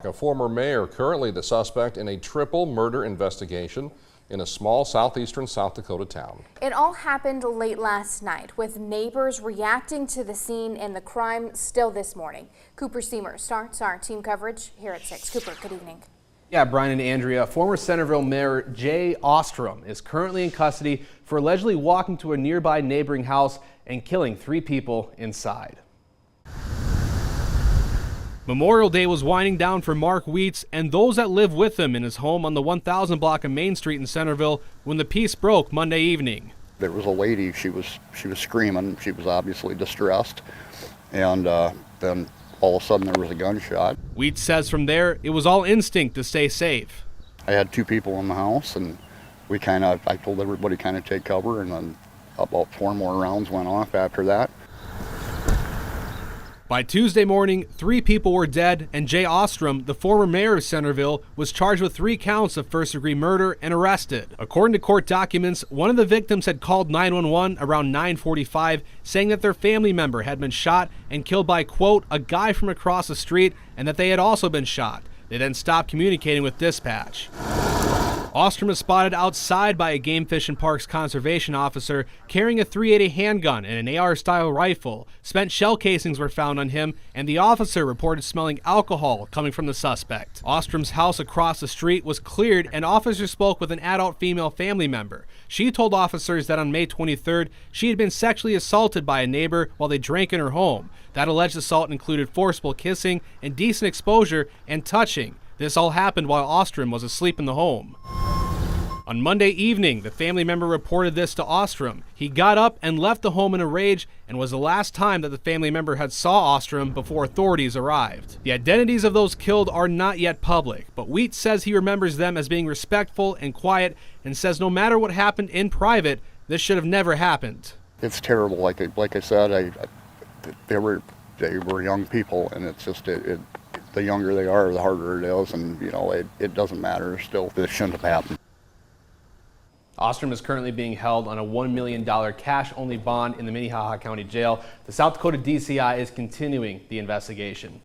a former mayor, currently the suspect in a triple murder investigation in a small southeastern South Dakota town. It all happened late last night, with neighbors reacting to the scene and the crime still this morning. Cooper Steamer starts our team coverage here at 6. Cooper, good evening. Yeah, Brian and Andrea, former Centerville Mayor Jay Ostrom is currently in custody for allegedly walking to a nearby neighboring house and killing 3 people inside. Memorial Day was winding down for Mark Wheats and those that live with him in his home on the 1000 block of Main Street in Centerville when the peace broke Monday evening. There was a lady, she was screaming, she was obviously distressed, and then all of a sudden there was a gunshot. Wheats says from there it was all instinct to stay safe. I had 2 people in the house, and I told everybody kind of take cover, and then about 4 more rounds went off after that. By Tuesday morning, 3 people were dead, and Jay Ostrom, the former mayor of Centerville, was charged with 3 counts of first-degree murder and arrested. According to court documents, one of the victims had called 911 around 9:45, saying that their family member had been shot and killed by, quote, a guy from across the street, and that they had also been shot. They then stopped communicating with dispatch. Ostrom was spotted outside by a Game Fish and Parks conservation officer carrying a .380 handgun and an AR-style rifle. Spent shell casings were found on him, and the officer reported smelling alcohol coming from the suspect. Ostrom's house across the street was cleared, and officers spoke with an adult female family member. She told officers that on May 23rd, she had been sexually assaulted by a neighbor while they drank in her home. That alleged assault included forcible kissing, indecent exposure, and touching. This all happened while Ostrom was asleep in the home. On Monday evening, the family member reported this to Ostrom. He got up and left the home in a rage, and was the last time that the family member had saw Ostrom before authorities arrived. The identities of those killed are not yet public, but Wheat says he remembers them as being respectful and quiet, and says no matter what happened in private, this should have never happened. It's terrible. Like I said, they were young people, and it's just the younger they are, the harder it is, and it doesn't matter. Still, this shouldn't have happened. Ostrom is currently being held on a $1 million cash-only bond in the Minnehaha County Jail. The South Dakota DCI is continuing the investigation.